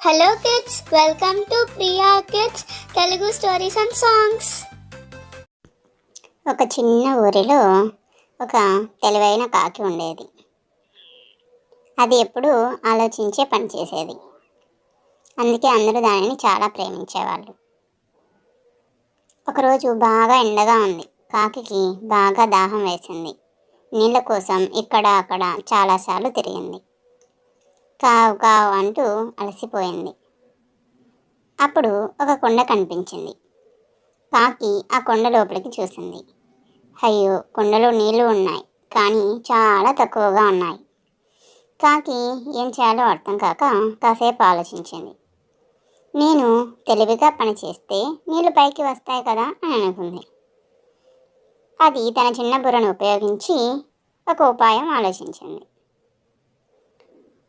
Hello kids, welcome to Priya kids Telugu stories and songs. ఒక చిన్న ఊరిలో ఒక తెలివైన కాకి ఉండేది. అది ఎప్పుడూ ఆలోచించే పని చేసేది. అందుకే అందరూ దానిని చాలా ప్రేమించేవాళ్ళు. ఒకరోజు బాగా ఎండగా ఉంది. కాకికి బాగా దాహం వేసింది. నీళ్ళ కోసం ఇక్కడ అక్కడ చాలాసార్లు తిరిగింది. కావు కావు అంటూ అలసిపోయింది. అప్పుడు ఒక కొండ కనిపించింది. కాకి ఆ కొండ లోపలికి చూసింది. అయ్యో, కొండలో నీళ్లు ఉన్నాయి, కానీ చాలా తక్కువగా ఉన్నాయి. కాకి ఏం చేయాలో అర్థం కాక కాసేపు ఆలోచించింది. నేను తెలివిగా పని చేస్తే నీళ్లు పైకి వస్తాయి కదా అని అనుకుంది. అది తన చిన్న బుర్రను ఉపయోగించి ఒక ఉపాయం ఆలోచించింది.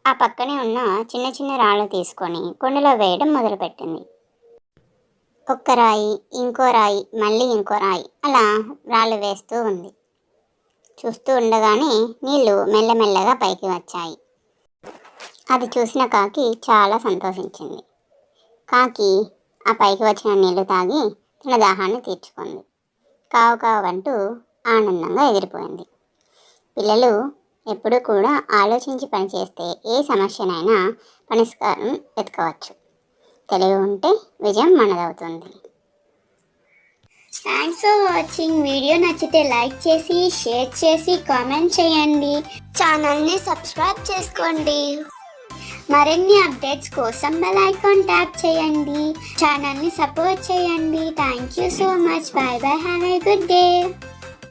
ఆ పక్కనే ఉన్న చిన్న చిన్న రాళ్ళు తీసుకొని కొండలో వేయడం మొదలుపెట్టింది. ఒక్క రాయి, ఇంకో రాయి, మళ్ళీ ఇంకో రాయి, అలా రాళ్ళు వేస్తూ ఉంది. చూస్తూ ఉండగానే నీళ్లు మెల్లమెల్లగా పైకి వచ్చాయి. అది చూసిన కాకి చాలా సంతోషించింది. కాకి ఆ పైకి వచ్చిన నీళ్లు తాగి తన దాహాన్ని తీర్చుకుంది. కావు కావు అంటూ ఆనందంగా ఎగిరిపోయింది. పిల్లలు ఎప్పుడూ కూడా ఆలోచించి పనిచేస్తే ఏ సమస్యనైనా పరిష్కారం వెతకవచ్చు. తెలివి ఉంటే విజయం మనదవుతుంది. Thanks for watching. వీడియో నచ్చితే లైక్ చేసి, షేర్ చేసి, కామెంట్ చేయండి. ఛానల్ని సబ్స్క్రైబ్ చేసుకోండి. మరిన్ని అప్డేట్స్ కోసం బెల్ ఐకాన్ ట్యాప్ చేయండి. ఛానల్ని సపోర్ట్ చేయండి. Thank you so much. By by. Have a good day.